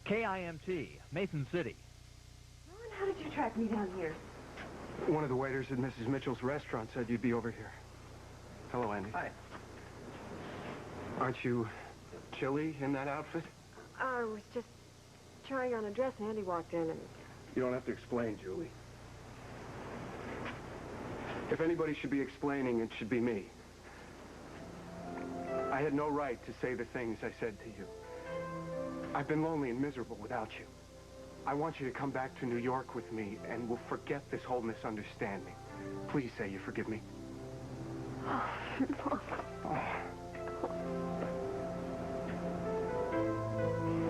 KIMT, Mason City. Ron, how did you track me down here? One of the waiters at Mrs. Mitchell's restaurant said you'd be over here. Hello, Andy. Hi. Aren't you chilly in that outfit? I was just trying on a dress, and Andy walked in, and... You don't have to explain, Julie. If anybody should be explaining, it should be me. I had no right to say the things I said to you. I've been lonely and miserable without you. I want you to come back to New York with me, and we'll forget this whole misunderstanding. Please say you forgive me.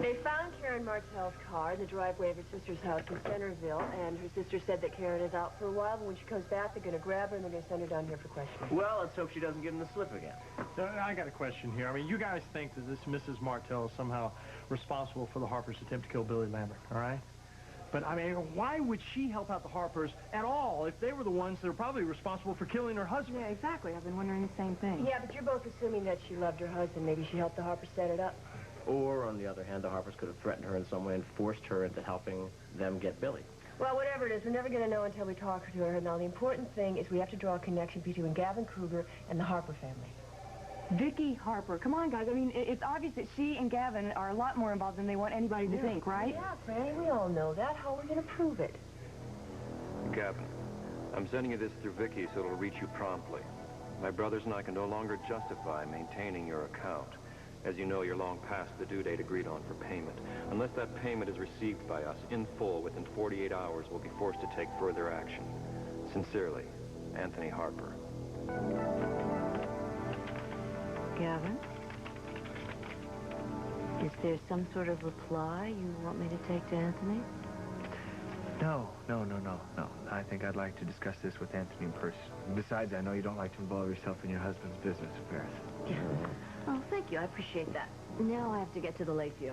They found Karen Martell's car in the driveway of her sister's house in Centerville, and her sister said that Karen is out for a while, but when she comes back, they're going to grab her and they're going to send her down here for questioning. Well, let's hope she doesn't give him the slip again. I got a question here. I mean, you guys think that this Mrs. Martell is somehow responsible for the Harpers' attempt to kill Billy Lambert, all right? But, I mean, why would she help out the Harpers at all if they were the ones that are probably responsible for killing her husband? Yeah, exactly. I've been wondering the same thing. Yeah, but you're both assuming that she loved her husband. Maybe she helped the Harpers set it up. Or, on the other hand, the Harpers could have threatened her in some way and forced her into helping them get Billy. Well, whatever it is, we're never going to know until we talk to her. Now, the important thing is we have to draw a connection between Gavin Kruger and the Harper family. Vicky Harper. Come on, guys. I mean, it's obvious that she and Gavin are a lot more involved than they want anybody to think, right? Yeah, Franny, we all know that. How are we going to prove it? Gavin, I'm sending you this through Vicky so it'll reach you promptly. My brothers and I can no longer justify maintaining your account. As you know, you're long past the due date agreed on for payment. Unless that payment is received by us in full within 48 hours, we'll be forced to take further action. Sincerely, Anthony Harper. Gavin? Is there some sort of reply you want me to take to Anthony? No. I think I'd like to discuss this with Anthony in person. Besides, I know you don't like to involve yourself in your husband's business affairs. Yeah. Oh, thank you. I appreciate that. Now I have to get to the Lakeview.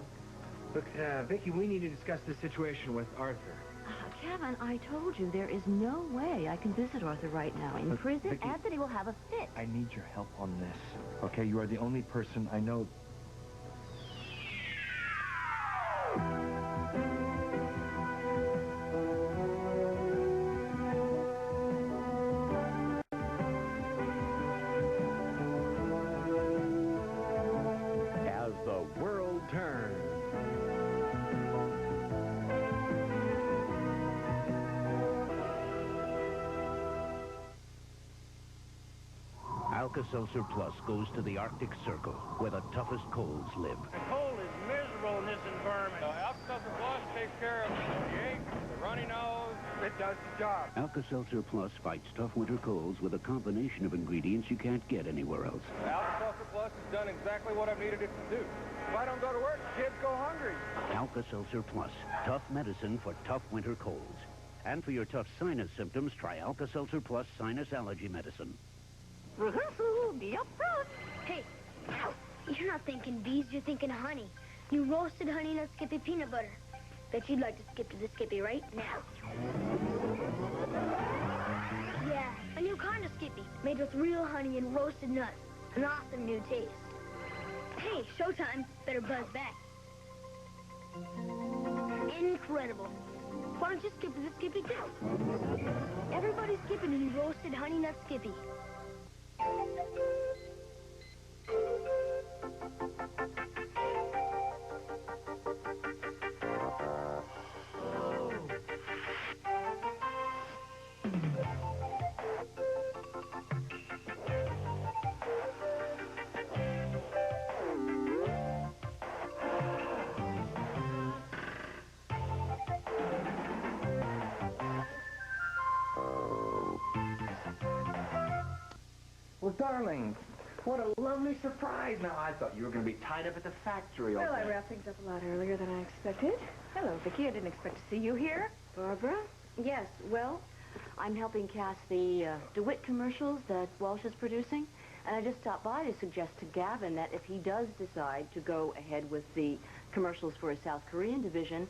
Look, Vicky, we need to discuss this situation with Arthur. Kevin, I told you there is no way I can visit Arthur right now. In prison, Vicky, Anthony will have a fit. I need your help on this. Okay, you are the only person I know... As the world turns. Alka-Seltzer Plus goes to the Arctic Circle, where the toughest colds live. The cold is miserable in this environment. Alka-Seltzer Plus takes care of the ache, the runny nose. It does the job. Alka-Seltzer Plus fights tough winter colds with a combination of ingredients you can't get anywhere else. Alka-Seltzer Plus has done exactly what I've needed it to do. If I don't go to work, kids go hungry. Alka-Seltzer Plus, tough medicine for tough winter colds. And for your tough sinus symptoms, try Alka-Seltzer Plus Sinus Allergy Medicine. Rehearsal, be up front. Hey, you're not thinking bees, you're thinking honey. New roasted honey nut Skippy peanut butter. Bet you'd like to skip to the Skippy right now. Yeah, a new kind of Skippy, made with real honey and roasted nuts. An awesome new taste. Hey, showtime, better buzz back. Incredible. Why don't you skip to the Skippy too? Everybody's skipping a new roasted honey nut Skippy. Well, darling, what a lovely surprise. Now, I thought you were going to be tied up at the factory all Well, I day. wrapped things up a lot earlier than I expected. Hello, Vicky. I didn't expect to see you here. Barbara? Yes, well, I'm helping cast the DeWitt commercials that Walsh is producing. And I just stopped by to suggest to Gavin that if he does decide to go ahead with the commercials for his South Korean division,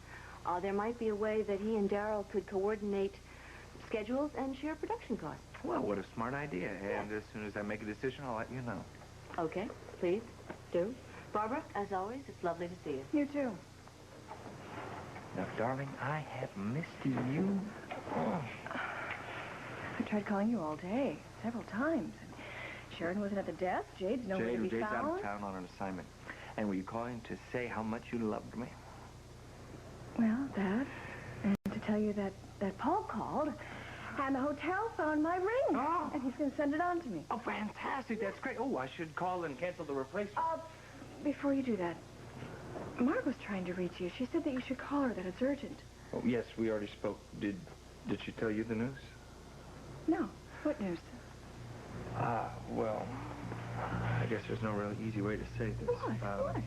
there might be a way that he and Darryl could coordinate schedules and share production costs. Well, what a smart idea. And as soon as I make a decision, I'll let you know. Okay, please, do. Barbara, as always, it's lovely to see you. You too. Now, darling, I have missed you. Oh. I tried calling you all day, several times. And Sheridan wasn't at the desk. Jade's nowhere to be Jade's found. out of town on an assignment. And were you calling to say how much you loved me? Well, that, and to tell you that Paul called, and the hotel found my ring. Oh. And he's going to send it on to me. Oh, fantastic. That's great. Oh, I should call and cancel the replacement. Before you do that, Margaret's trying to reach you. She said that you should call her, that it's urgent. Oh, yes, we already spoke. Did she tell you the news? No. What news? Well, I guess there's no really easy way to say this. Why?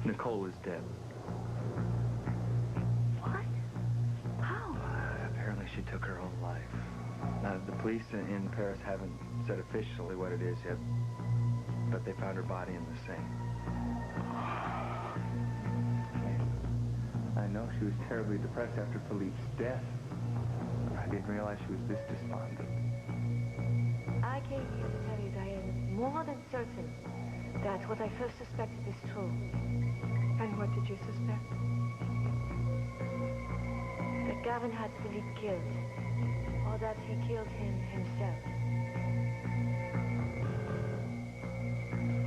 Nicole is dead. What? How? Apparently she took her own life. Now, the police in Paris haven't said officially what it is yet, but they found her body in the Seine. I know she was terribly depressed after Philippe's death. I didn't realize she was this despondent. I came here to tell you that I am more than certain that what I first suspected is true. And what did you suspect? That Gavin had Philippe killed, or that he killed him himself.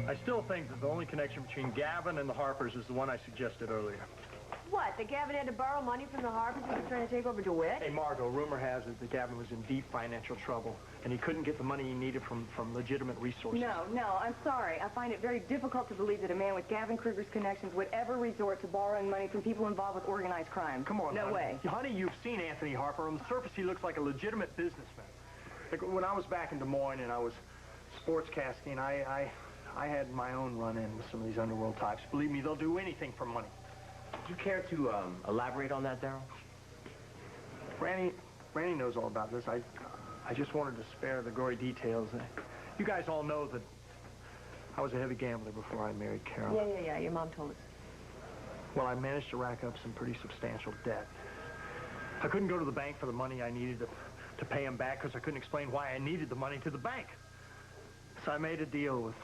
I still think that the only connection between Gavin and the Harpers is the one I suggested earlier. What, that Gavin had to borrow money from the Harpers who were trying to take over DeWitt? Hey, Margot, rumor has it that Gavin was in deep financial trouble, and he couldn't get the money he needed from legitimate resources. No, I'm sorry. I find it very difficult to believe that a man with Gavin Kruger's connections would ever resort to borrowing money from people involved with organized crime. Come on, no honey. way. Honey, you've seen Anthony Harper. On the surface, he looks like a legitimate businessman. Like, when I was back in Des Moines and I was sportscasting, I had my own run-in with some of these underworld types. Believe me, they'll do anything for money. Would you care to elaborate on that, Darryl? Randy knows all about this. I just wanted to spare the gory details. You guys all know that I was a heavy gambler before I married Carol. Yeah. Your mom told us. Well, I managed to rack up some pretty substantial debt. I couldn't go to the bank for the money I needed to pay him back because I couldn't explain why I needed the money to the bank. So I made a deal with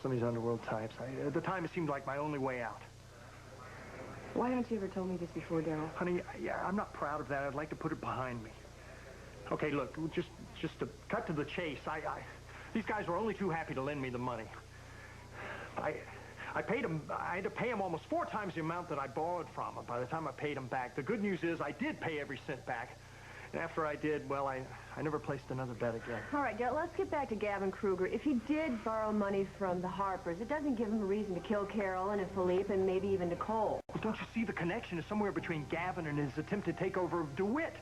some of these underworld types. At the time, it seemed like my only way out. Why haven't you ever told me this before, Darryl? Honey, I'm not proud of that. I'd like to put it behind me. Okay, look, just to cut to the chase, these guys were only too happy to lend me the money. I paid them, I had to pay them almost 4 times the amount that I borrowed from them by the time I paid them back. The good news is I did pay every cent back. And after I did, well, I never placed another bet again. All right, Darryl, let's get back to Gavin Kruger. If he did borrow money from the Harpers, it doesn't give him a reason to kill Carolyn and Philippe and maybe even Nicole. Well, don't you see the connection is somewhere between Gavin and his attempted takeover of DeWitt?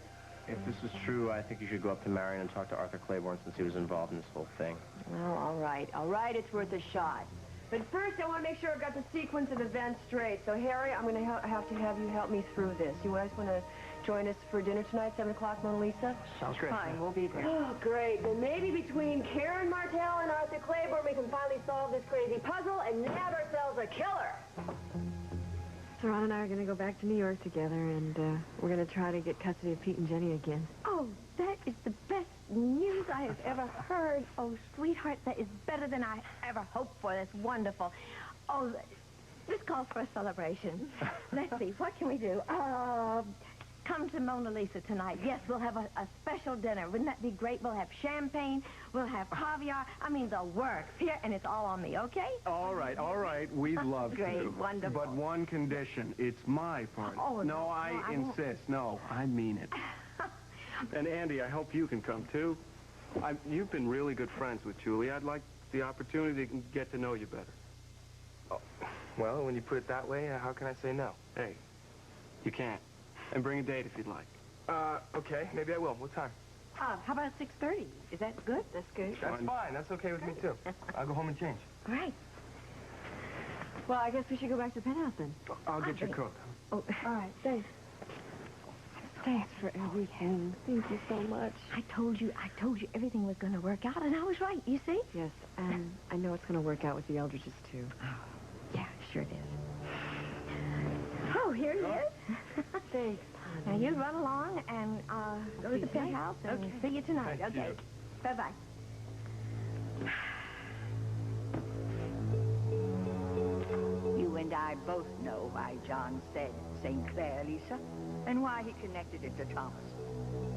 If this is true, I think you should go up to Marion and talk to Arthur Claiborne since he was involved in this whole thing. Well, all right, it's worth a shot. But first, I want to make sure I've got the sequence of events straight. So, Harry, I'm going to have to have you help me through this. You guys want to join us for dinner tonight, 7 o'clock, Mona Lisa? Sounds great. Fine, we'll be there. Oh, great. Then maybe between Karen Martell and Arthur Claiborne, we can finally solve this crazy puzzle and nab ourselves a killer. So Ron and I are going to go back to New York together, and we're going to try to get custody of Pete and Jenny again. Oh, that is the best news I have ever heard. Oh, sweetheart, that is better than I ever hoped for. That's wonderful. Oh, this calls for a celebration. Let's see, what can we do? Come to Mona Lisa tonight. Yes, we'll have a special dinner. Wouldn't that be great? We'll have champagne. We'll have caviar. I mean, the works here, and it's all on me, okay? All right. We'd love to. Great, wonderful. But one condition. It's my party. Oh, no, I insist. No, I mean it. And Andy, I hope you can come, too. You've been really good friends with Julie. I'd like the opportunity to get to know you better. Oh, well, when you put it that way, how can I say no? Hey, you can't. And bring a date if you'd like. Okay, maybe I will. What time? How about 6:30? Is that good? That's good. That's fine. That's okay with me, too. I'll go home and change. All right. Well, I guess we should go back to the penthouse then. I'll get your cook. Oh, all right, thanks. Thanks for everything. Thank you so much. I told you everything was going to work out, and I was right, you see? Yes, and I know it's going to work out with the Eldridges, too. Oh, yeah, sure it is. Oh, here he is. Thanks, Now, you run along and go to the penthouse and see you tonight. Thank okay. you. Bye-bye. You and and I both know why John said St. Clair, Lisa, and why he connected it to Thomas.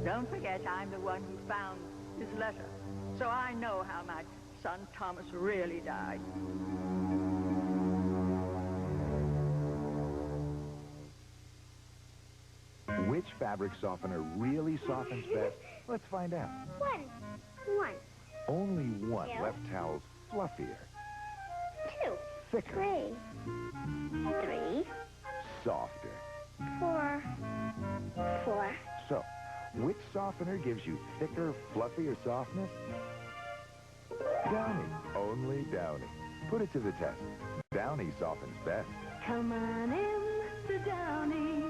Don't forget, I'm the one who found his letter, so I know how my son Thomas really died. Which fabric softener really softens best? Let's find out. One. Only one Two. left towel's fluffier, 2. thicker, 3. softer. 4. So, which softener gives you thicker, fluffier softness? Downy. Only Downy. Put it to the test. Downy softens best. Come on in to Downey.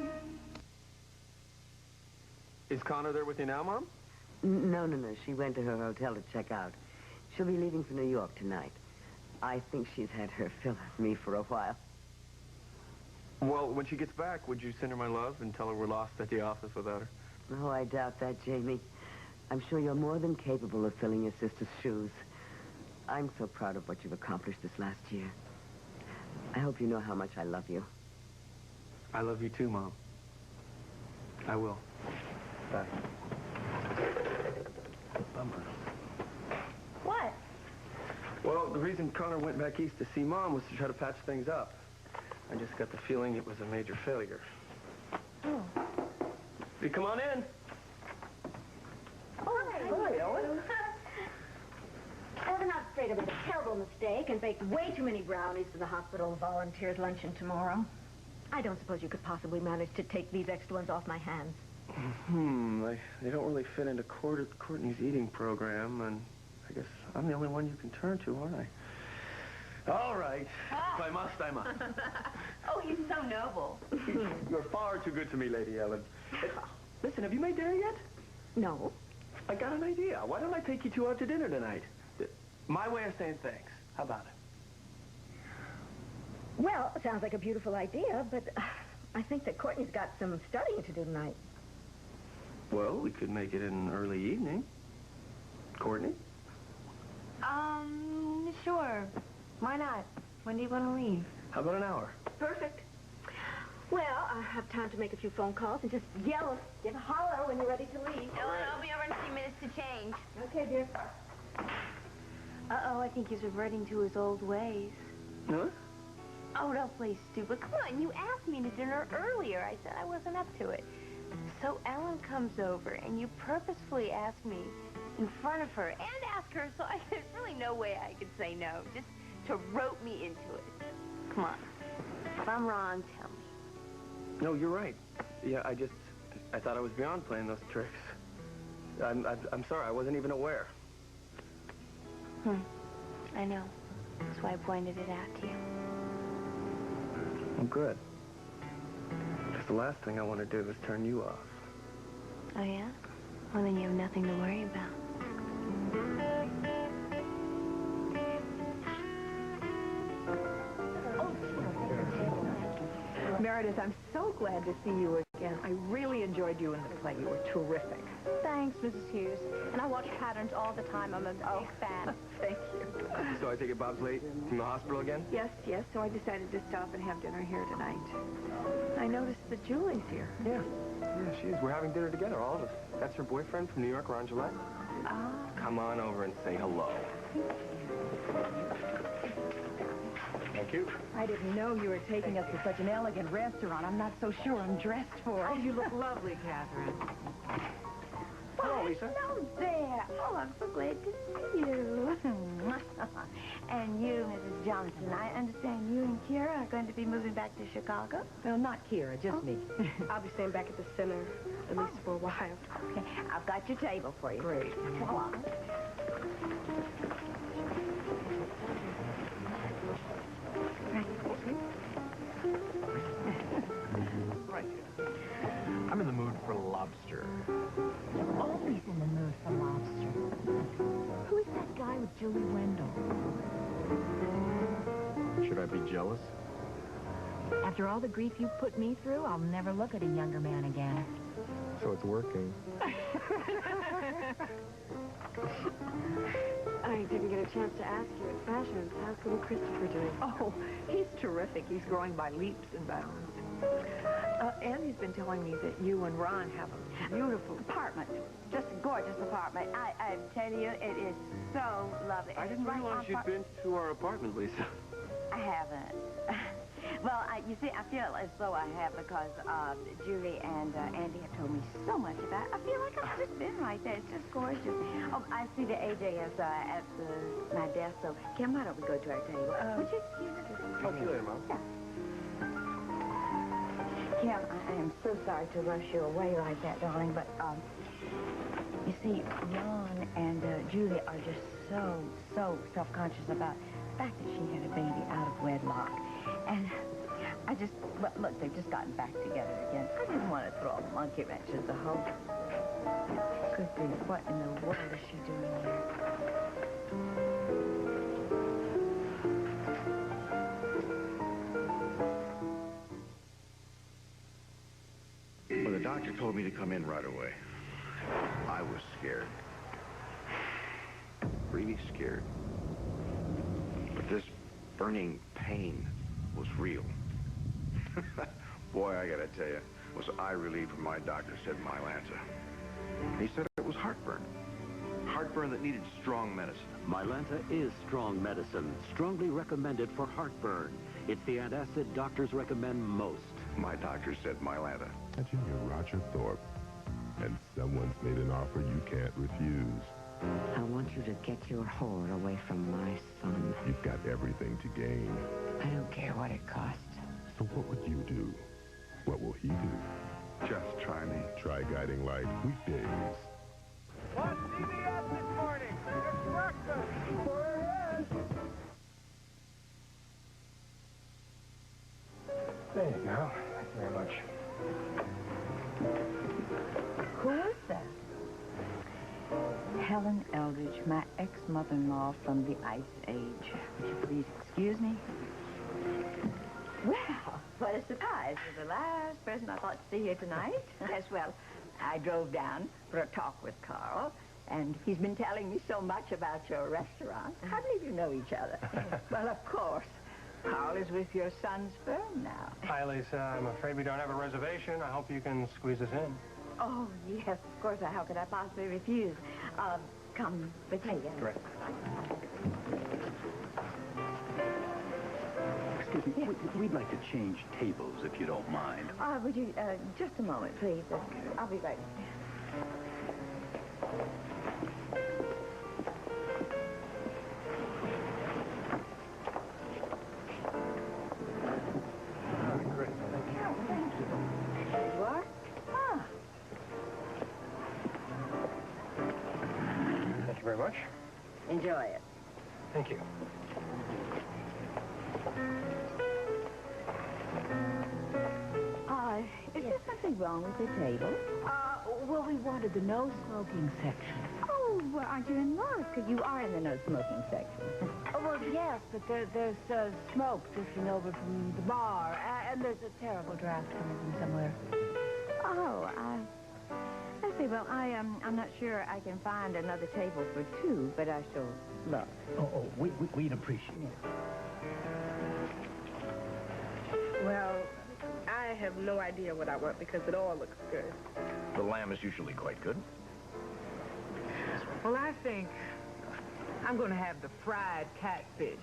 Is Connor there with you now, Mom? No. She went to her hotel to check out. She'll be leaving for New York tonight. I think she's had her fill of me for a while. Well, when she gets back, would you send her my love and tell her we're lost at the office without her? Oh, I doubt that, Jamie. I'm sure you're more than capable of filling your sister's shoes. I'm so proud of what you've accomplished this last year. I hope you know how much I love you. I love you too, Mom. I will. Bye. Bummer. What? Well, the reason Connor went back east to see Mom was to try to patch things up. I just got the feeling it was a major failure. Oh. You come on in. Oh, Hi, Ellen. I'm not afraid of a terrible mistake and baked way too many brownies for the hospital volunteers' luncheon tomorrow. I don't suppose you could possibly manage to take these extra ones off my hands. They don't really fit into Courtney's eating program, and I guess I'm the only one you can turn to, aren't I? All right. If I must, I must. Oh, he's so noble. You're far too good to me, Lady Ellen. Listen, have you made dinner yet? No. I got an idea. Why don't I take you two out to dinner tonight? My way of saying thanks. How about it? Well, it sounds like a beautiful idea, but I think that Courtney's got some studying to do tonight. Well, we could make it an early evening. Courtney? Sure. Why not? When do you want to leave? How about an hour? Perfect. Well, I have time to make a few phone calls and just yell, give a holler when you're ready to leave. Ellen, I'll be over in a few minutes to change. Okay, dear. Uh-oh, I think he's reverting to his old ways. Huh? Oh, don't play stupid. Come on, you asked me to dinner earlier. I said I wasn't up to it. So Ellen comes over, and you purposefully ask me in front of her and ask her, so there's really no way I could say no, just to rope me into it. Come on. If I'm wrong, tell me. No, you're right. Yeah, I thought I was beyond playing those tricks. I'm sorry, I wasn't even aware. I know. That's why I pointed it out to you. Well, good. Because the last thing I want to do is turn you off. Oh, yeah? Well, then you have nothing to worry about. Meredith, I'm so glad to see you again. I really enjoyed you in the play. You were terrific. Thanks, Mrs. Hughes. And I watch Patterns all the time. I'm a big fan. Thank you. So I take it Bob's late from the hospital again? Yes, so I decided to stop and have dinner here tonight. I noticed that Julie's here. Yeah, she is. We're having dinner together, all of us. That's her boyfriend from New York, Ron Gillette. Ah. Come on over and say hello. Thank you. I didn't know you were taking us to such an elegant restaurant. I'm not so sure I'm dressed for it. Oh, you look lovely, Catherine. Hello, Lisa. Hello there. Oh, I'm so glad to see you. And you, Mrs. Johnson, I understand you and Kira are going to be moving back to Chicago? Well, not Kira, just me. I'll be staying back at the center, at least for a while. Okay, I've got your table for you. Great. Come on. Right here. I'm in the mood for lobster. You're always in the mood for lobster. Who is that guy with Julie Wendell? Should I be jealous? After all the grief you put me through, I'll never look at a younger man again. So it's working. I didn't get a chance to ask you at Fashions. How's little Christopher doing? Oh, he's terrific. He's growing by leaps and bounds. And he's been telling me that you and Ron have a beautiful apartment. Just a gorgeous apartment. I tell you, it is so lovely. I didn't realize you'd been to our apartment, Lisa. I haven't. Well, you see, I feel as though I have because Julie and Andy have told me so much about it. I feel like I've just been right there. It's just gorgeous. Oh, I see the AJ is at my desk, so Kim, why don't we go to our table? Would you excuse us? Talk to you later, Mom. Yeah. Kim, I am so sorry to rush you away like that, darling, but, you see, Ron and Julie are just so self-conscious about the fact that she had a baby out of wedlock. And I just, look, they've just gotten back together again. I didn't want to throw a monkey wrench at the whole. Good grief, what in the world is she doing here? Well, the doctor told me to come in right away. I was scared. Really scared. But this burning pain was real. Boy, I gotta tell you, was I relieved when my doctor said Mylanta. He said it was heartburn. Heartburn that needed strong medicine. Mylanta is strong medicine, strongly recommended for heartburn. It's the antacid doctors recommend most. My doctor said Mylanta. Imagine you're Roger Thorpe, and someone's made an offer you can't refuse. I want you to get your whore away from my son. You've got everything to gain. I don't care what it costs. So what would you do? What will he do? Just try me. Try Guiding Light weekdays. Watch CBS this morning. It's breakfast. There you go. Thank you very much. Who is that? Helen Eldridge, my ex-mother-in-law from the Ice Age. Would you please excuse me? Well, what a surprise. You're the last person I thought to see here tonight. Yes, well, I drove down for a talk with Carl, and he's been telling me so much about your restaurant. I believe you know each other. Well, of course. Carl is with your son's firm now. Hi, Lisa. I'm afraid we don't have a reservation. I hope you can squeeze us in. Oh, yes, of course. How could I possibly refuse? Come with me. Great. Excuse me, we'd like to change tables, if you don't mind. Would you, just a moment, please. I'll be right. Great. Thank you. There you are. Thank you very much. Enjoy it. Thank you. Is there something wrong with the table? Well, we wanted the no-smoking section. Oh, well, aren't you in luck? You are in the no-smoking section. Oh, well, yes, but there's smoke drifting over from the bar, and there's a terrible draft coming from somewhere. Oh, let's see. Well, I'm not sure I can find another table for two, but I shall look. Oh, we'd appreciate it. Well, I have no idea what I want because it all looks good. The lamb is usually quite good. Well, I think I'm going to have the fried catfish.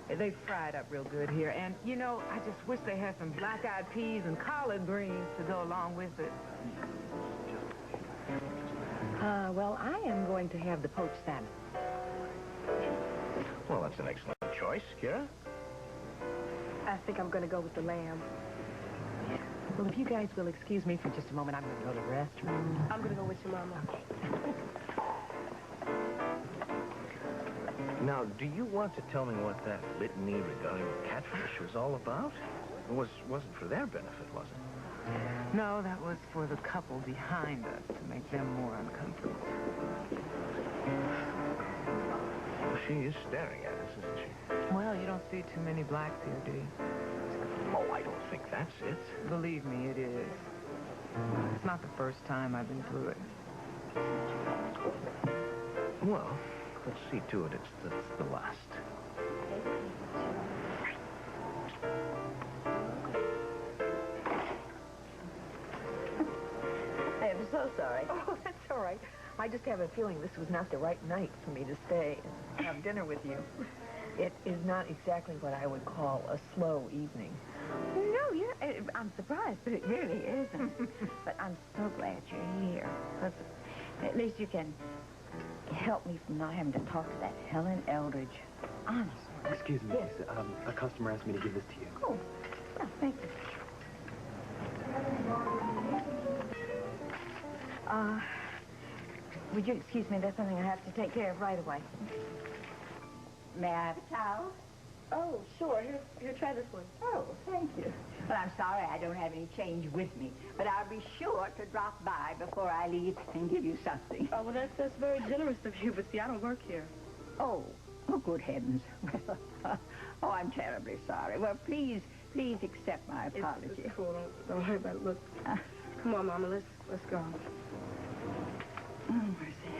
They fried up real good here. And, you know, I just wish they had some black-eyed peas and collard greens to go along with it. Well, I am going to have the poached salmon. Well, that's an excellent choice, Kira. I think I'm going to go with the lamb. Well, if you guys will excuse me for just a moment, I'm going to go to the restroom. I'm going to go with your mama. Now, do you want to tell me what that litany regarding the catfish was all about? It wasn't for their benefit, was it? No, that was for the couple behind us to make them more uncomfortable. Well, she is staring at us, isn't she? Well, you don't see too many blacks here, do you? Oh, I don't think that's it. Believe me, it is. It's not the first time I've been through it. Well, let's see to it. It's the last. I am so sorry. Oh, that's all right. I just have a feeling this was not the right night for me to stay and have dinner with you. It is not exactly what I would call a slow evening. No, I'm surprised, but it really isn't. But I'm so glad you're here. 'Cause at least you can help me from not having to talk to that Helen Eldridge. Honestly. Excuse me, Yes. Lisa. A customer asked me to give this to you. Oh, yeah, thank you. Would you excuse me? There's something I have to take care of right away. May I have a towel? Oh, sure. Here, try this one. Oh, thank you. Well, I'm sorry I don't have any change with me, but I'll be sure to drop by before I leave and give you something. Oh, well, that's very generous of you, but see, I don't work here. Oh, good heavens. Well, oh, I'm terribly sorry. Well, please accept my apology. It's cool. Don't worry about it. Look, come on, Mama, let's go. Oh, mercy.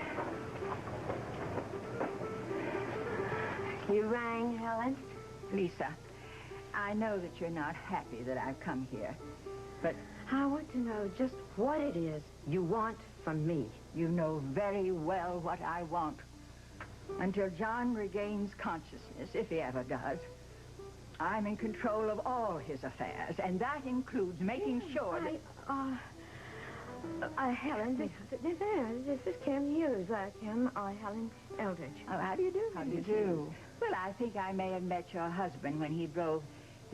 You rang, Helen? Lisa, I know that you're not happy that I've come here, but I want to know just what it is you want from me. you know very well what I want. Until John regains consciousness, if he ever does, I'm in control of all his affairs, and that includes making sure that... Helen, this is Kim Hughes. Helen Eldridge. Oh, how do you do? How do you do? Well, I think I may have met your husband when he drove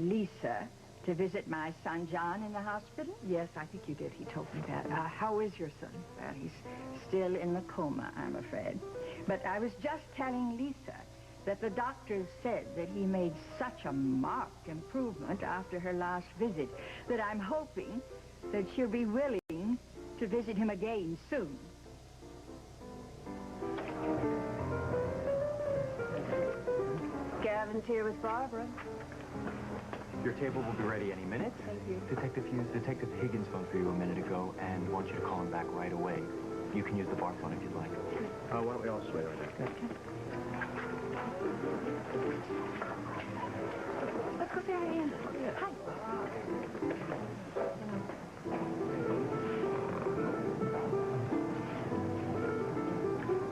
Lisa to visit my son John in the hospital. Yes, I think you did. He told me that. How is your son? Well, he's still in the coma, I'm afraid. But I was just telling Lisa that the doctors said that he made such a marked improvement after her last visit that I'm hoping that she'll be willing to visit him again soon. Gavin's here with Barbara. Your table will be ready any minute. Thank you. Detective Higgins phoned for you a minute ago and wants you to call him back right away. You can use the bar phone if you'd like. Why don't we all just wait over there? Let's go there, Ian. Hi.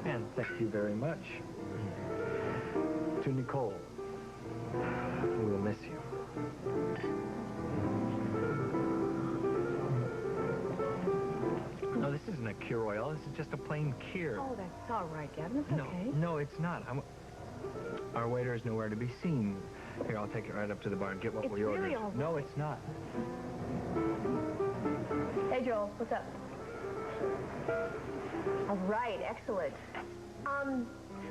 And thank you very much. To Nicole, we'll miss you. No, this isn't a cure oil. This is just a plain cure. Oh, that's all right, Gavin. It's okay. No, it's not. Our waiter is nowhere to be seen. Here, I'll take it right up to the bar and get what we ordered. Really all right. No, it's not. Hey, Joel, what's up? All right, excellent.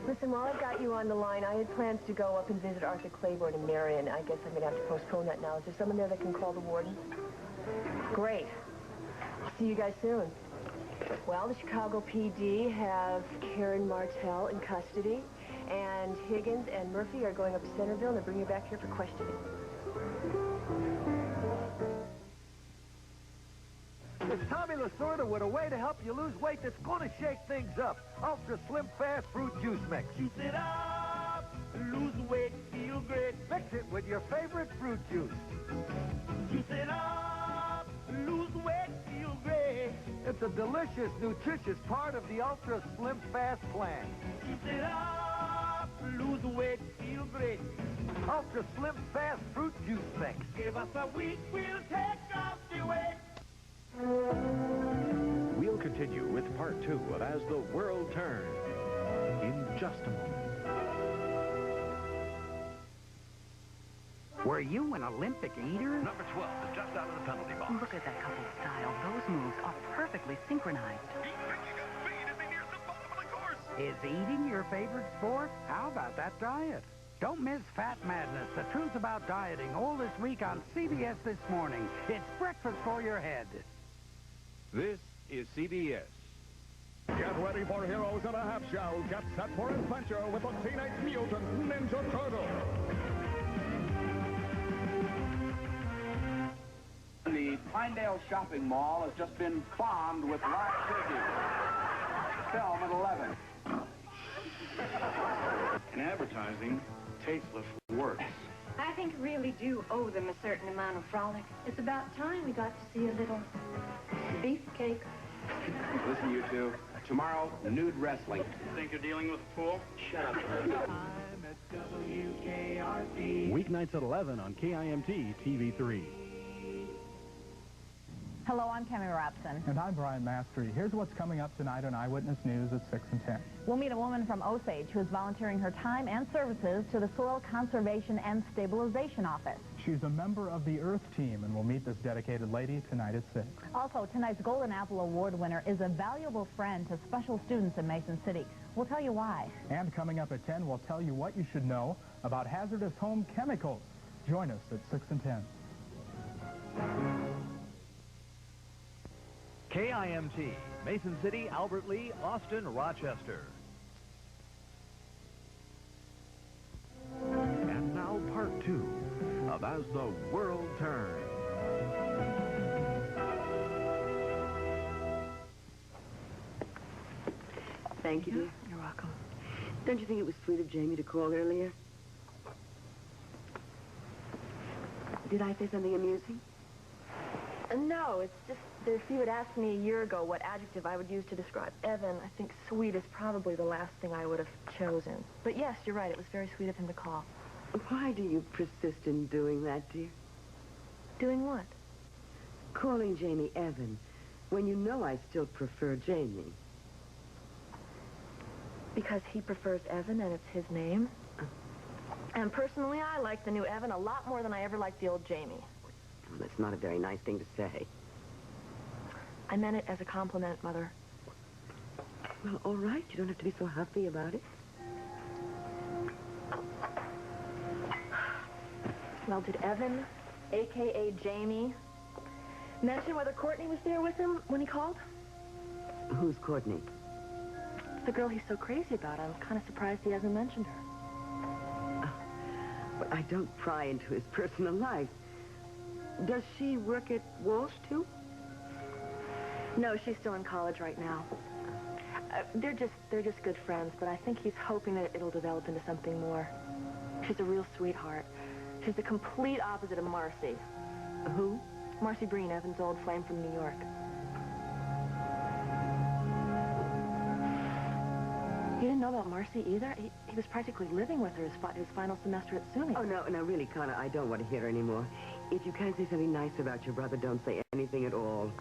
Listen, while I've got you on the line, I had plans to go up and visit Arthur Claiborne and Marion. I guess I'm going to have to postpone that now. Is there someone there that can call the warden? Great. I'll see you guys soon. Well, the Chicago PD have Karen Martell in custody, and Higgins and Murphy are going up to Centerville, and they're bringing you back here for questioning. It's Tommy Lasorda with a way to help you lose weight that's going to shake things up. Ultra Slim Fast Fruit Juice Mix. Juice it up, lose weight, feel great. Mix it with your favorite fruit juice. Juice it up, lose weight, feel great. It's a delicious, nutritious part of the Ultra Slim Fast plan. Juice it up, lose weight, feel great. Ultra Slim Fast Fruit Juice Mix. Give us a week, we'll take off the weight. We'll continue with part 2 of As the World Turns in just a moment. Were you an Olympic eater? Number 12 is just out of the penalty box. Look at that couple's style. Those moves are perfectly synchronized. Is eating your favorite sport? How about that diet? Don't miss Fat Madness, the truth about dieting, all this week on CBS This Morning. It's breakfast for your head. This is CBS. Get ready for Heroes in a Half Shell. Get set for adventure with the Teenage Mutant Ninja Turtles. The Pinedale Shopping Mall has just been bombed with live turkey. Film at 11. In advertising, tasteless works. I think we really do owe them a certain amount of frolic. It's about time we got to see a little beefcake. Listen, you two. Tomorrow, nude wrestling. Think you're dealing with a fool? Shut up. Weeknights at 11 on KIMT TV3. Hello, I'm Kemi Rapson. And I'm Brian Mastery. Here's what's coming up tonight on Eyewitness News at 6 and 10. We'll meet a woman from Osage who is volunteering her time and services to the Soil Conservation and Stabilization Office. She's a member of the Earth Team, and we'll meet this dedicated lady tonight at 6. Also, tonight's Golden Apple Award winner is a valuable friend to special students in Mason City. We'll tell you why. And coming up at 10, we'll tell you what you should know about hazardous home chemicals. Join us at 6 and 10. KIMT, Mason City, Albert Lee, Austin, Rochester. And now part 2 of As the World Turns. Thank you, dear. You're welcome. Don't you think it was sweet of Jamie to call earlier? Did I say something amusing? No, it's just that if you had asked me a year ago what adjective I would use to describe Evan, I think sweet is probably the last thing I would have chosen. But yes, you're right. It was very sweet of him to call. Why do you persist in doing that, dear? Doing what? Calling Jamie Evan, when you know I still prefer Jamie. Because he prefers Evan and it's his name. And personally, I like the new Evan a lot more than I ever liked the old Jamie. Well, that's not a very nice thing to say. I meant it as a compliment, Mother. Well, all right. You don't have to be so huffy about it. Well, did Evan, a.k.a. Jamie, mention whether Courtney was there with him when he called? Who's Courtney? The girl he's so crazy about. I'm kind of surprised he hasn't mentioned her. But I don't pry into his personal life. Does she work at Walsh, too? No, she's still in college right now. They're just good friends, but I think he's hoping that it'll develop into something more. She's a real sweetheart. She's the complete opposite of Marcy. Who? Marcy Breen, Evan's old flame from New York. You didn't know about Marcy either? He was practically living with her his final semester at SUNY. Oh, no, really, Connor, I don't want to hear anymore. If you can't say something nice about your brother, don't say anything at all.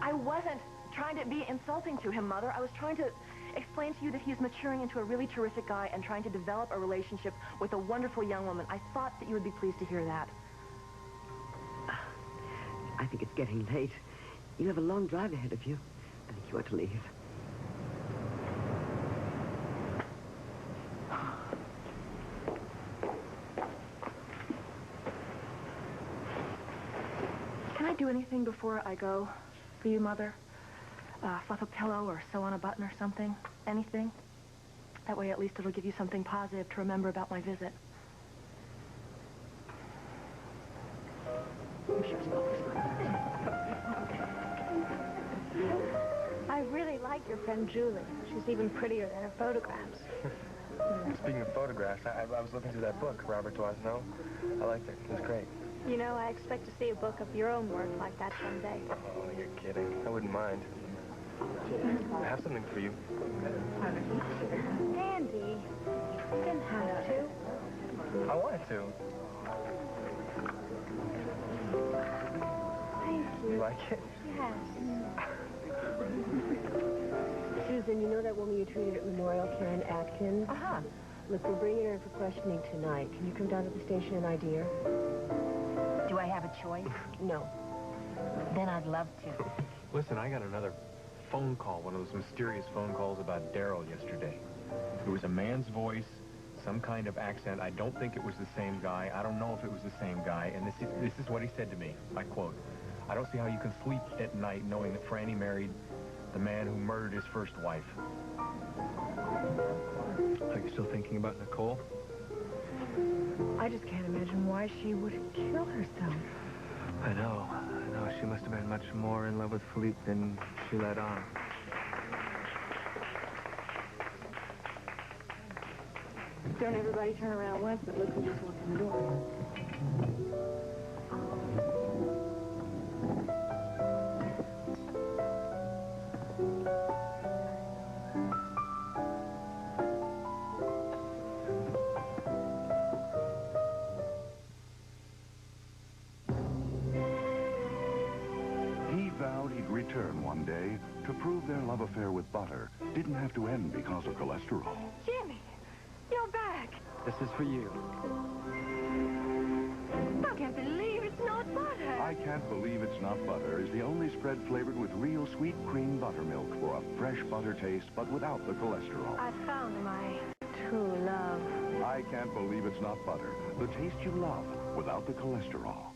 I wasn't trying to be insulting to him, Mother. I was trying to explain to you that he's maturing into a really terrific guy and trying to develop a relationship with a wonderful young woman. I thought that you would be pleased to hear that. I think it's getting late. You have a long drive ahead of you. I think you ought to leave. Can I do anything before I go for you, Mother? Fluff a pillow or sew on a button or something? Anything? That way, at least it'll give you something positive to remember about my visit. I really like your friend Julie. She's even prettier than her photographs. Speaking of photographs, I was looking through that book, Robert Doisneau. I liked it. It was great. You know, I expect to see a book of your own work like that someday. Oh, you're kidding. I wouldn't mind. I have something for you. Andy, you didn't have to. I wanted to. Thank you. You like it? Yes. Susan, you know that woman you treated at Memorial, Karen Atkins? Uh-huh. Look, we're bringing her in for questioning tonight. Can you come down to the station and ID her? Do I have a choice? No. Then I'd love to. Listen, I got another phone call, one of those mysterious phone calls about Daryl yesterday. It was a man's voice, some kind of accent. I don't think it was the same guy. I don't know if it was the same guy. And this is what he said to me. I quote, "I don't see how you can sleep at night knowing that Franny married the man who murdered his first wife." Are you still thinking about Nicole? I just can't imagine why she would kill herself. I know. She must have been much more in love with Philippe than she let on. Don't everybody turn around once, but look who just walked in the door. Return one day to prove their love affair with butter didn't have to end because of cholesterol. Jimmy, you're back. This is for you. I can't believe it's not butter. I can't believe it's not butter is the only spread flavored with real sweet cream buttermilk for a fresh butter taste, but without the cholesterol. I found my true love. I can't believe it's not butter. The taste you love without the cholesterol.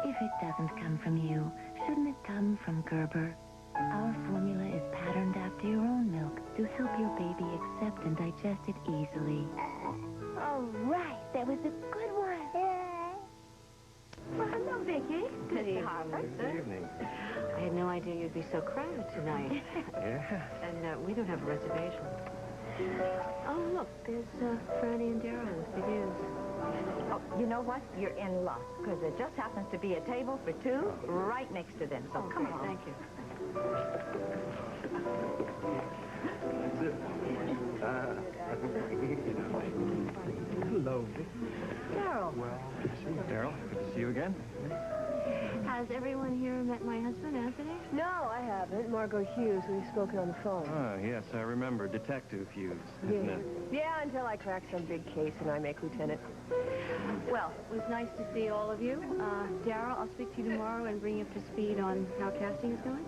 If it doesn't come from you, shouldn't it come from Gerber? Our formula is patterned after your own milk to help your baby accept and digest it easily. All right, that was a good one. Well, hello, Vicky. Good evening. Good evening. I had no idea you'd be so crowded tonight. Yeah? And we don't have a reservation. Oh, look, there's Franny and Darren with the views. Oh, you know what? You're in luck, because there just happens to be a table for two right next to them. So come on. Thank you. Hello. Carol. Well, Daryl, good to see you again. Has everyone here met my husband, Anthony? No, I haven't. Margot Hughes. We've spoken on the phone. Ah, yes, I remember. Detective Hughes, isn't it? Yeah, until I crack some big case and I make lieutenant. Well, it was nice to see all of you. Darryl, I'll speak to you tomorrow and bring you up to speed on how casting is going.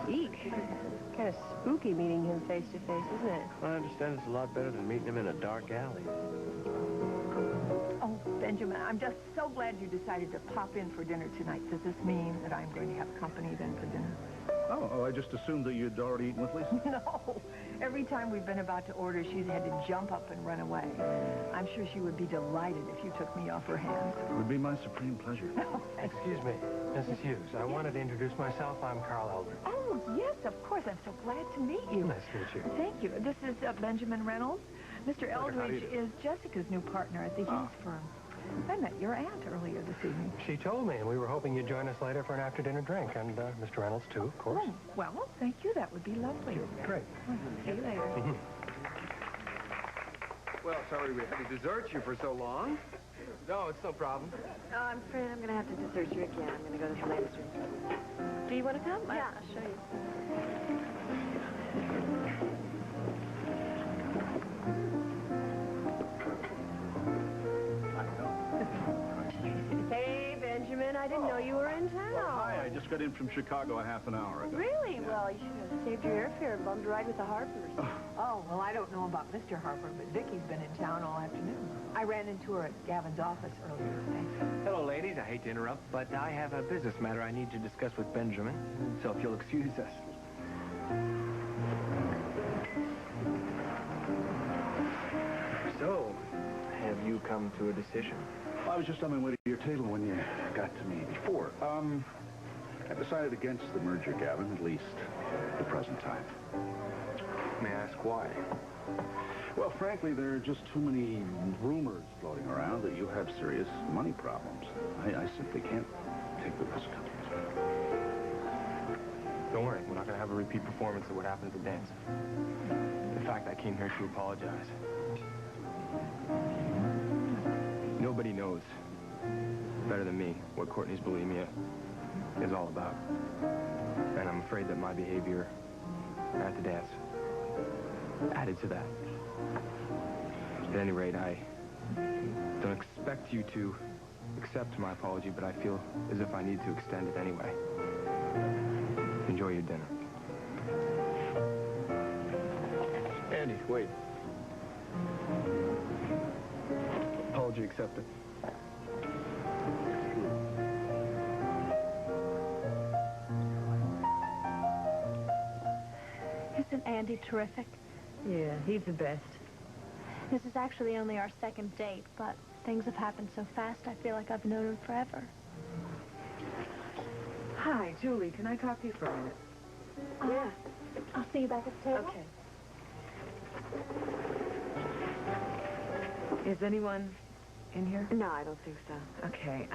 Eek. Kind of spooky meeting him face to face, isn't it? I understand it's a lot better than meeting him in a dark alley. Oh, Benjamin, I'm just so glad you decided to pop in for dinner tonight. Does this mean that I'm going to have company then for dinner? Oh, I just assumed that you'd already eaten with Lisa. No. Every time we've been about to order, she's had to jump up and run away. I'm sure she would be delighted if you took me off her hands. It would be my supreme pleasure. Excuse me, Mrs. Hughes. I wanted to introduce myself. I'm Carl Eldred. Oh, yes, of course. I'm so glad to meet you. Nice to meet you. Thank you. This is Benjamin Reynolds. Mr. Eldridge is Jessica's new partner at the Hughes firm. I met your aunt earlier this evening. She told me, and we were hoping you'd join us later for an after-dinner drink. And Mr. Reynolds, too, of course. Oh, well, thank you. That would be lovely. Great. See you later. Well, sorry we had to desert you for so long. No, it's no problem. Oh, I'm afraid I'm going to have to desert you again. I'm going to go to the ladies' room. Do you want to come? Yeah, I'll show you. Hey, Benjamin, I didn't know you were in town. Well, hi, I just got in from Chicago a half an hour ago. Really? Yeah. Well, you should have saved your airfare and bummed a ride with the Harpers. Oh, well, I don't know about Mr. Harper, but Vicky's been in town all afternoon. I ran into her at Gavin's office earlier today. Hello, ladies. I hate to interrupt, but I have a business matter I need to discuss with Benjamin. So if you'll excuse us. So, have you come to a decision? I was just on my way to your table when you got to me before. I decided against the merger, Gavin, at least at the present time. May I ask why? Well, frankly, there are just too many rumors floating around that you have serious money problems. I simply can't take the risk. Don't worry, we're not going to have a repeat performance of what happened at the dance. In fact, I came here to apologize. Nobody knows better than me what Courtney's bulimia is all about. And I'm afraid that my behavior at the dance added to that. At any rate, I don't expect you to accept my apology, but I feel as if I need to extend it anyway. Enjoy your dinner. Andy, wait. Apology accepted. Isn't Andy terrific? Yeah, he's the best. This is actually only our second date, but Things have happened so fast, I feel like I've known him forever. Hi, Julie. Can I talk to you for a minute? Yeah. I'll see you back at the table. Okay. Is anyone in here? No, I don't think so. Okay,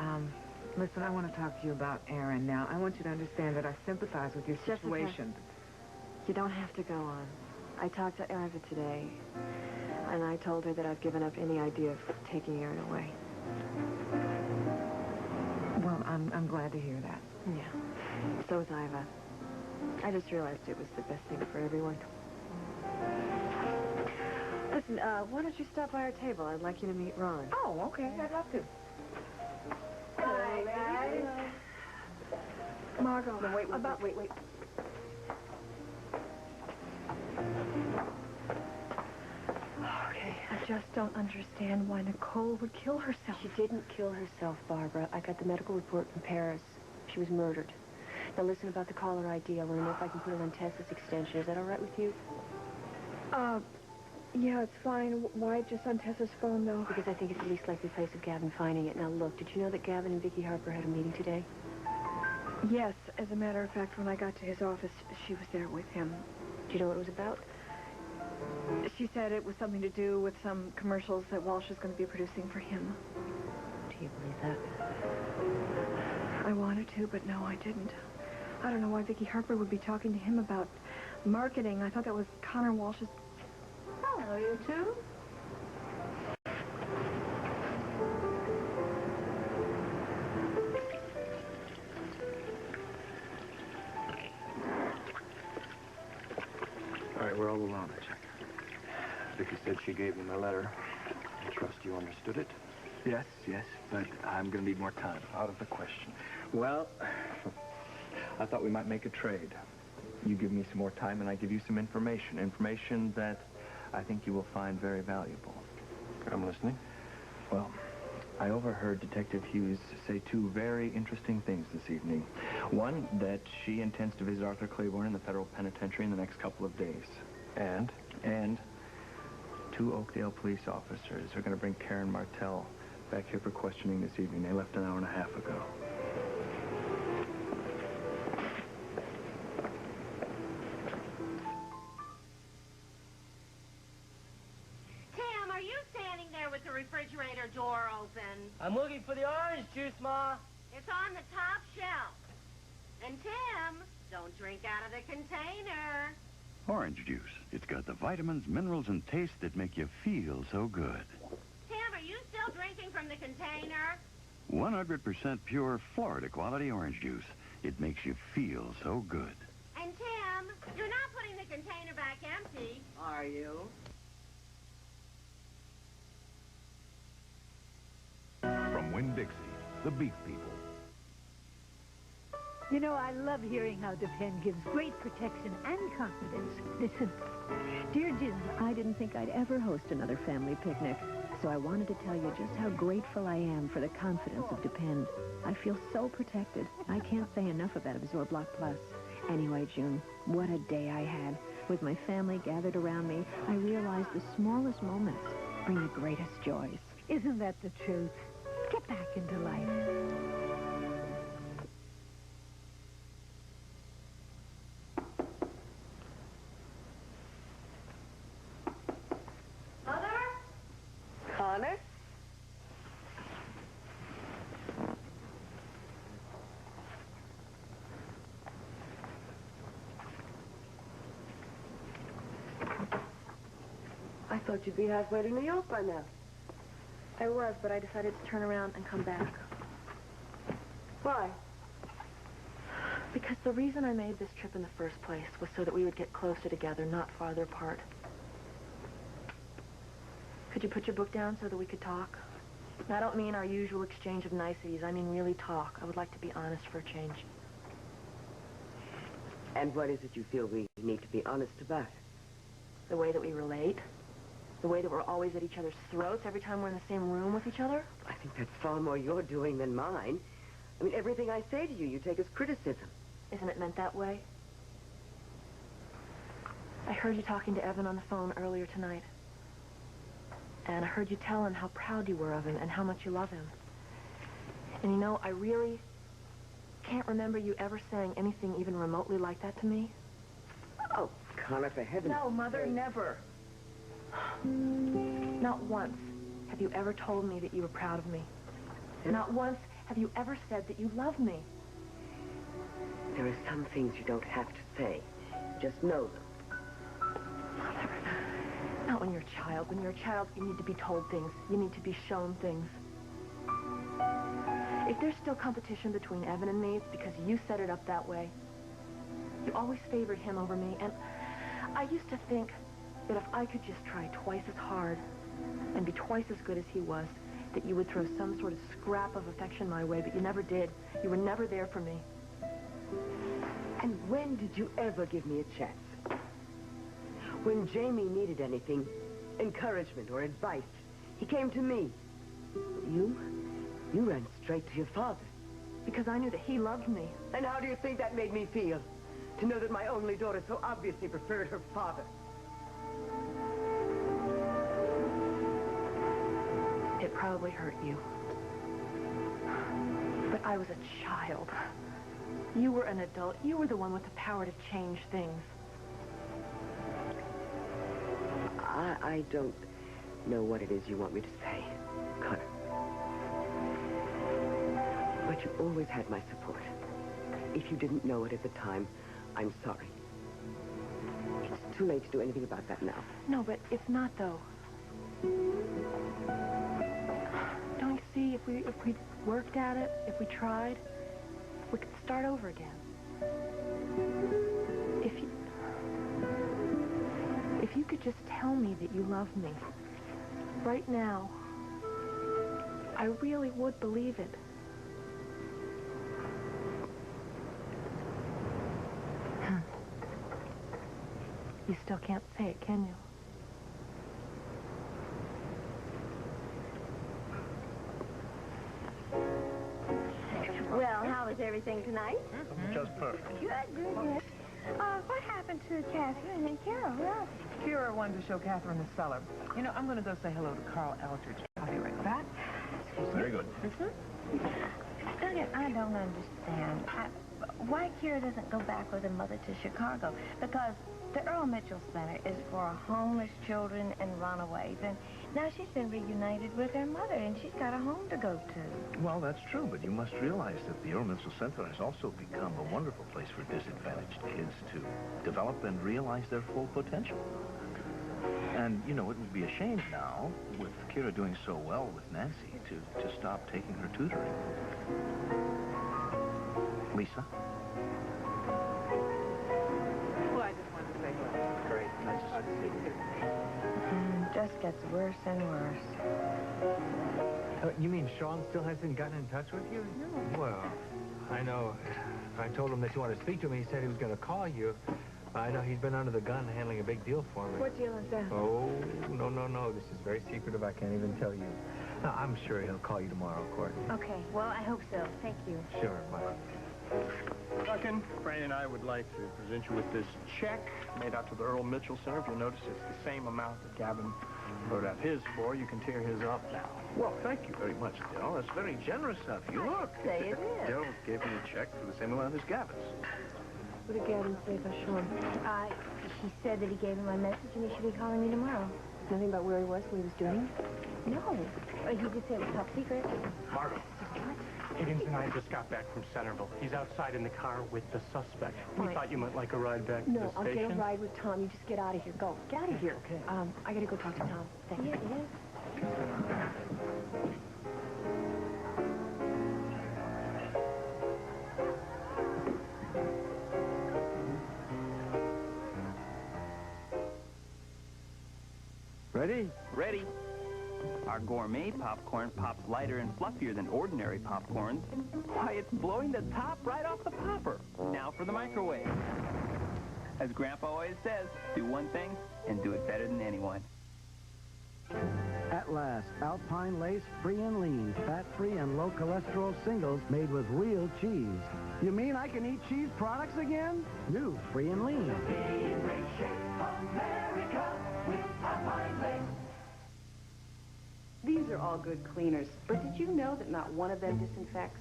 listen, I want to talk to you about Aaron now. I want you to understand that I sympathize with your situation. You don't have to go on. I talked to Erica today, and I told her that I've given up any idea of taking Aaron away. Well, I'm glad to hear that. Yeah. So is Iva. I just realized it was the best thing for everyone. Listen, why don't you stop by our table? I'd like you to meet Ron. Oh, okay. I'd love to. Hi, guys. Margot. No, wait. Okay, I just don't understand why Nicole would kill herself. She didn't kill herself, Barbara. I got the medical report from Paris. She was murdered. Now listen about the caller ID. I want to know if I can put it on Tessa's extension. Is that all right with you? Yeah, it's fine. Why just on Tessa's phone, though? Because I think it's the least likely place of Gavin finding it. Now, look, did you know that Gavin and Vicki Harper had a meeting today? Yes. As a matter of fact, when I got to his office, she was there with him. Do you know what it was about? She said it was something to do with some commercials that Walsh is going to be producing for him. Do you believe that? I wanted to, but no, I didn't. I don't know why Vicki Harper would be talking to him about marketing. I thought that was Connor Walsh's... Hello, you two. All right, we're all alone. Vicki said she gave you my letter. I trust you understood it. Yes, but I'm going to need more time. Out of the question. Well, I thought we might make a trade. You give me some more time and I give you some information. Information that I think you will find very valuable. I'm listening. Well, I overheard Detective Hughes say two very interesting things this evening. One, that she intends to visit Arthur Claiborne in the federal penitentiary in the next couple of days. And two Oakdale police officers are going to bring Karen Martell back here for questioning this evening. They left an hour and a half ago. Tim, are you standing there with the refrigerator door open? I'm looking for the orange juice, Ma. It's on the top shelf. And Tim, don't drink out of the container. Orange juice. It's got the vitamins, minerals, and taste that make you feel so good. Tim, are you still drinking from the container? 100% pure Florida quality orange juice. It makes you feel so good. And Tim, you're not putting the container back empty, are you? From Winn-Dixie, the beef people. You know, I love hearing how Depend gives great protection and confidence. Listen. Dear Jim, I didn't think I'd ever host another family picnic, so I wanted to tell you just how grateful I am for the confidence of Depend. I feel so protected. I can't say enough about Absorblock Plus. Anyway, June, what a day I had. With my family gathered around me, I realized the smallest moments bring the greatest joys. Isn't that the truth? Get back into life. Connor? I thought you'd be halfway to New York by now. I was, but I decided to turn around and come back. Why? Because the reason I made this trip in the first place was so that we would get closer together, not farther apart. Could you put your book down so that we could talk? I don't mean our usual exchange of niceties. I mean really talk. I would like to be honest for a change. And what is it you feel we need to be honest about? The way that we relate. The way that we're always at each other's throats every time we're in the same room with each other. I think that's far more your doing than mine. I mean, everything I say to you, you take as criticism. Isn't it meant that way? I heard you talking to Evan on the phone earlier tonight. And I heard you tell him how proud you were of him and how much you love him. And you know, I really can't remember you ever saying anything even remotely like that to me. Oh, Connor, for heaven's sake. No, Mother, never. Not once have you ever told me that you were proud of me. Not once have you ever said that you love me. There are some things you don't have to say. Just know them. Mother, not when you're a child. When you're a child, you need to be told things. You need to be shown things. If there's still competition between Evan and me, it's because you set it up that way. You always favored him over me, and I used to think that if I could just try twice as hard and be twice as good as he was, that you would throw some sort of scrap of affection my way, but you never did. You were never there for me. And when did you ever give me a chance? When Jamie needed anything, encouragement or advice, he came to me. You ran straight to your father. Because I knew that he loved me. And how do you think that made me feel? To know that my only daughter so obviously preferred her father. It probably hurt you. But I was a child. You were an adult. You were the one with the power to change things. I don't know what it is you want me to say, Connor. But you always had my support. If you didn't know it at the time, I'm sorry. It's too late to do anything about that now. No, but if not, though. Don't you see, if we worked at it, if we tried, we could start over again. If you could just tell me that you love me, right now, I really would believe it. You still can't say it, can you? Well, how was everything tonight? Just perfect. Good, good, good. What happened to Catherine and Carol? Well, Kira wanted to show Catherine the cellar. You know, I'm going to go say hello to Carl Eldridge. I'll be right back. Very good. Look, I don't understand. Why Kira doesn't go back with her mother to Chicago? Because the Earl Mitchell Center is for homeless children and runaways. And now she's been reunited with her mother, and she's got a home to go to. Well, that's true, but you must realize that the Earl Mitchell Center has also become a wonderful place for disadvantaged kids to develop and realize their full potential. And, you know, it would be a shame now, with Kira doing so well with Nancy, to stop taking her tutoring. Lisa? Well, I just wanted to say hello. Great. Nice to see you. Just gets worse and worse. You mean Sean still hasn't gotten in touch with you? No. Well, I know. I told him that you wanted to speak to him. He said he was going to call you. I know he's been under the gun handling a big deal for me. What deal is that? Oh, no. This is very secretive. I can't even tell you. No, I'm sure he'll call you tomorrow, Courtney. Okay, well, I hope so. Thank you. Sure, bye. Duncan, Franny and I would like to present you with this check made out to the Earl Mitchell Center. If you'll notice, it's the same amount that Gavin wrote out his for. You can tear his up now. Well, thank you very much, Dell. That's very generous of you. Look. Say it is. Dell gave me a check for the same amount as Gavin's. What did Gavin say about Sean? He said that he gave him my message and he should be calling me tomorrow. Nothing about where he was, what he was doing? No. He just said it was top secret. Margot. Higgins and I just got back from Centerville. He's outside in the car with the suspect. We Fine. thought you might like a ride back to No, the I'll station. get a ride with Tom. You just get out of here. Go. Get out of here. Okay. I gotta go talk to Tom. Thank you. Yeah. Ready? Ready. Our gourmet popcorn pops lighter and fluffier than ordinary popcorns. Why, it's blowing the top right off the popper. Now for the microwave. As Grandpa always says, do one thing and do it better than anyone. At last, Alpine Lace Free and Lean, fat-free and low cholesterol singles made with real cheese. You mean I can eat cheese products again? New Free and Lean. America with Alpine Lace. These are all good cleaners, but did you know that not one of them disinfects?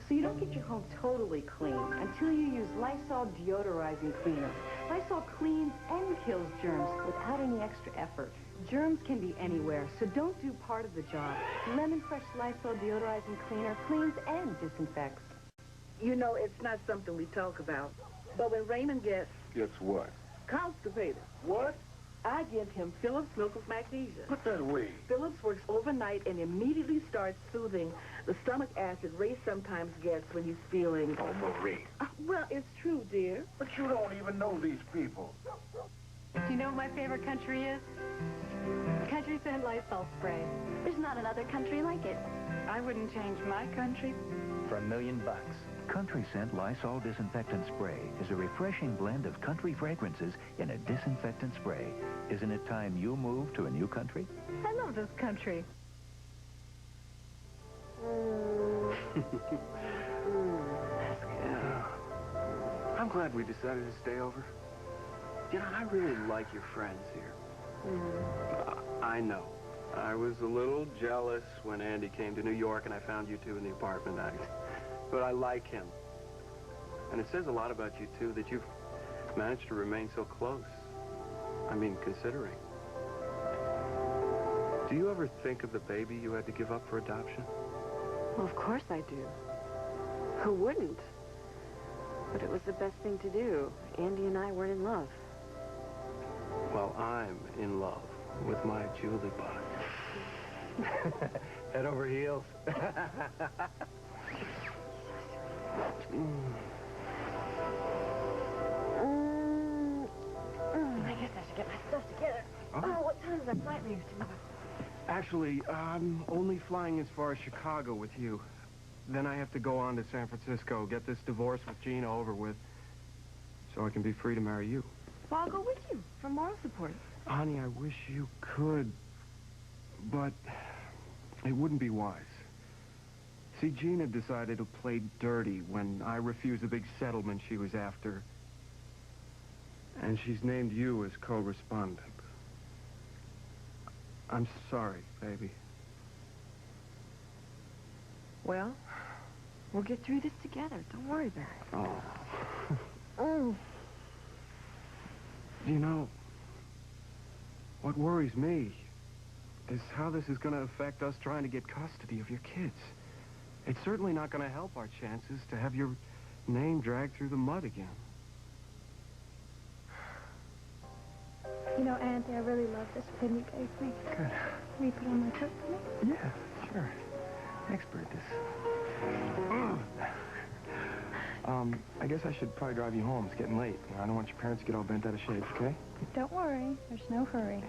So you don't get your home totally clean until you use Lysol deodorizing cleaner. Lysol cleans and kills germs without any extra effort. Germs can be anywhere, so don't do part of the job. Lemon Fresh Lysol deodorizing cleaner cleans and disinfects. You know, it's not something we talk about. But when Raymond gets Guess what? constipated, What? I give him Phillips Milk with Magnesia. Put that away. Phillips works overnight and immediately starts soothing the stomach acid Ray sometimes gets when he's feeling... Oh, Marie. Well, it's true, dear. But you don't even know these people. Do you know what my favorite country is? Country scent Lysol spray. There's not another country like it. I wouldn't change my country. For $1 million. Country Scent Lysol Disinfectant Spray is a refreshing blend of country fragrances in a disinfectant spray. Isn't it time you move to a new country? I love this country. Yeah. I'm glad we decided to stay over. You know, I really like your friends here. I know. I was a little jealous when Andy came to New York and I found you two in the apartment. But I like him. And it says a lot about you, too, that you've managed to remain so close. I mean, considering. Do you ever think of the baby you had to give up for adoption? Well, of course I do. Who wouldn't? But it was the best thing to do. Andy and I were in love. Well, I'm in love with my Julie bot. Head over heels. I guess I should get my stuff together. Oh, what time does our flight leave tomorrow? Actually, I'm only flying as far as Chicago with you. Then I have to go on to San Francisco, get this divorce with Gina over with, so I can be free to marry you. Well, I'll go with you for moral support. Honey, I wish you could, but it wouldn't be wise. See, Gina decided to play dirty when I refused the big settlement she was after. And she's named you as co-respondent. I'm sorry, baby. Well, we'll get through this together. Don't worry about it. Oh. You know, what worries me is how this is going to affect us trying to get custody of your kids. It's certainly not going to help our chances to have your name dragged through the mud again. You know, Auntie, I really love this pin you gave me. Good. Will you put on my coat for me? Yeah, sure. Expert this. I guess I should probably drive you home. It's getting late. I don't want your parents to get all bent out of shape, okay? Don't worry. There's no hurry.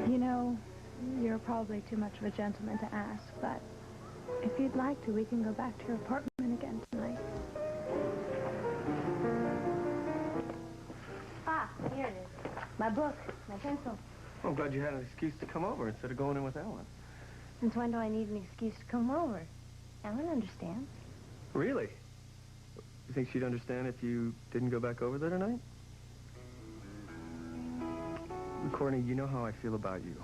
You know, you're probably too much of a gentleman to ask, but if you'd like to, we can go back to your apartment again tonight. Ah, here it is. My book, my pencil. Well, I'm glad you had an excuse to come over instead of going in with Ellen. Since when do I need an excuse to come over? Ellen understands. Really? You think she'd understand if you didn't go back over there tonight? Courtney, you know how I feel about you.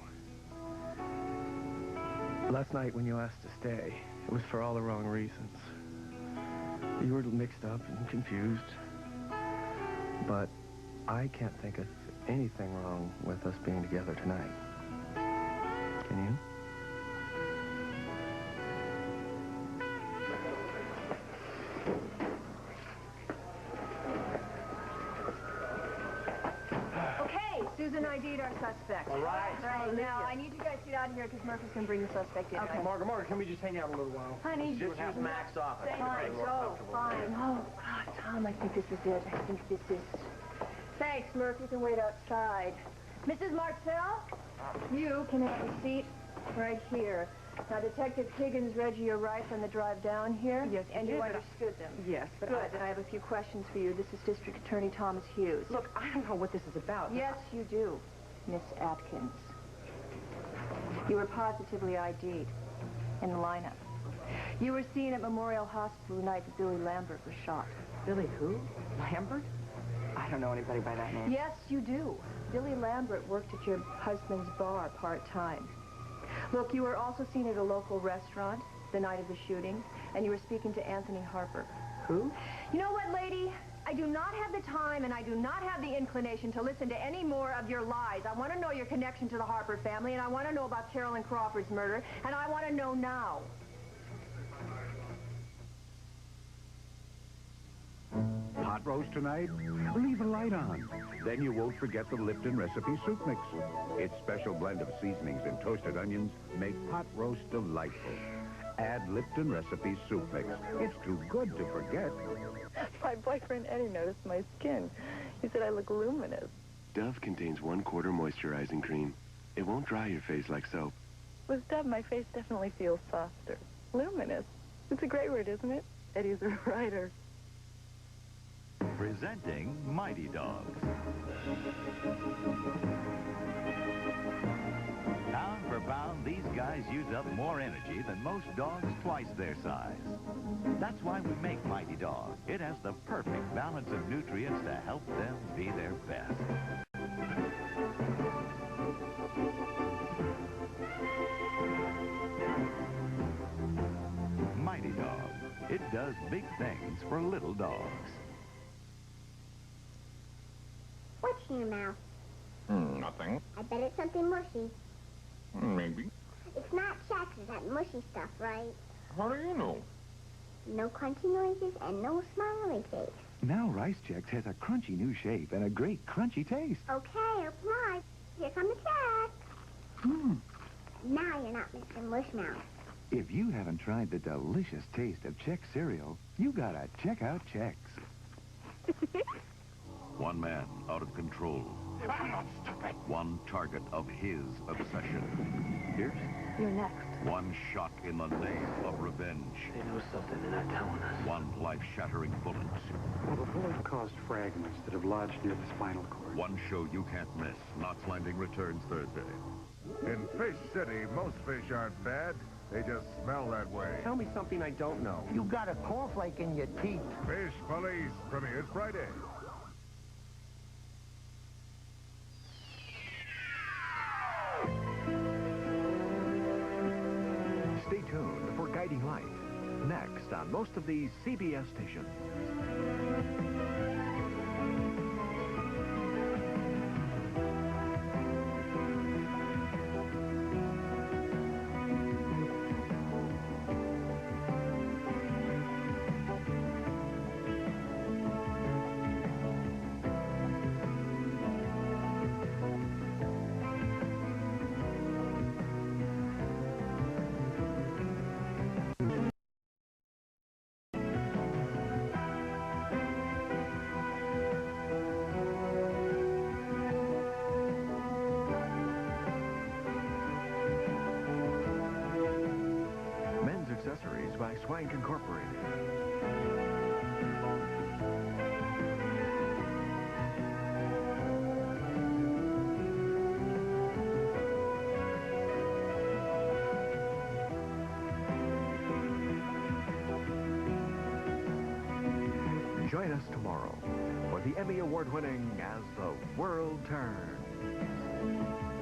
Last night when you asked to stay, it was for all the wrong reasons. You were mixed up and confused. But I can't think of anything wrong with us being together tonight. Can you? Susan ID'd our suspect. All right. Right, now, I need you guys to get out of here because Murphy's going to bring the suspect in. Okay. Margaret, can we just hang out a little while? Honey, just have Max off. Fine, go. Fine. Oh, God, Tom, I think this is it. I think this is... Thanks, Murphy. You can wait outside. Mrs. Marcel, you can have a seat right here. Now, Detective Higgins read you your rights on the drive down here. Yes, and you did, understood them. Yes, but good. Then I have a few questions for you. This is District Attorney Thomas Hughes. Look, I don't know what this is about. Yes, you do, Miss Atkins. You were positively ID'd in the lineup. You were seen at Memorial Hospital the night that Billy Lambert was shot. Billy who? Lambert? I don't know anybody by that name. Yes, you do. Billy Lambert worked at your husband's bar part-time. Look, you were also seen at a local restaurant the night of the shooting, and you were speaking to Anthony Harper. Who? You know what, lady? I do not have the time and I do not have the inclination to listen to any more of your lies. I want to know your connection to the Harper family, and I want to know about Carolyn Crawford's murder, and I want to know now. Pot roast tonight? Leave the light on. Then you won't forget the Lipton recipe soup mix. Its special blend of seasonings and toasted onions make pot roast delightful. Add Lipton recipe soup mix. It's too good to forget. My boyfriend Eddie noticed my skin. He said I look luminous. Dove contains 1/4 moisturizing cream. It won't dry your face like soap. With Dove, my face definitely feels softer. Luminous. It's a great word, isn't it? Eddie's a writer. Presenting Mighty Dogs. Pound for pound, these guys use up more energy than most dogs twice their size. That's why we make Mighty Dog. It has the perfect balance of nutrients to help them be their best. Mighty Dog. It does big things for little dogs. What's in your mouth? Nothing. I bet it's something mushy. Maybe. It's not Chex, it's that mushy stuff, right? How do you know? No crunchy noises and no smiley face. Now Rice Chex has a crunchy new shape and a great crunchy taste. Okay, apply. Here come the check. Now you're not Mr. Mushmouth. If you haven't tried the delicious taste of Chex cereal, you gotta check out Chex. One man out of control. I'm not stupid. One target of his obsession. Pierce? You're next. One shot in the name of revenge. They know something they're not telling us. One life-shattering bullet. Well, the bullet caused fragments that have lodged near the spinal cord. One show you can't miss. Knots Landing returns Thursday. In Fish City, most fish aren't bad. They just smell that way. Tell me something I don't know. You got a cornflake in your teeth. Fish Police premieres Friday. Stay tuned for Guiding Light. Next on most of these CBS stations. Accessories by Swank Incorporated. Join us tomorrow for the Emmy Award-winning As the World Turns.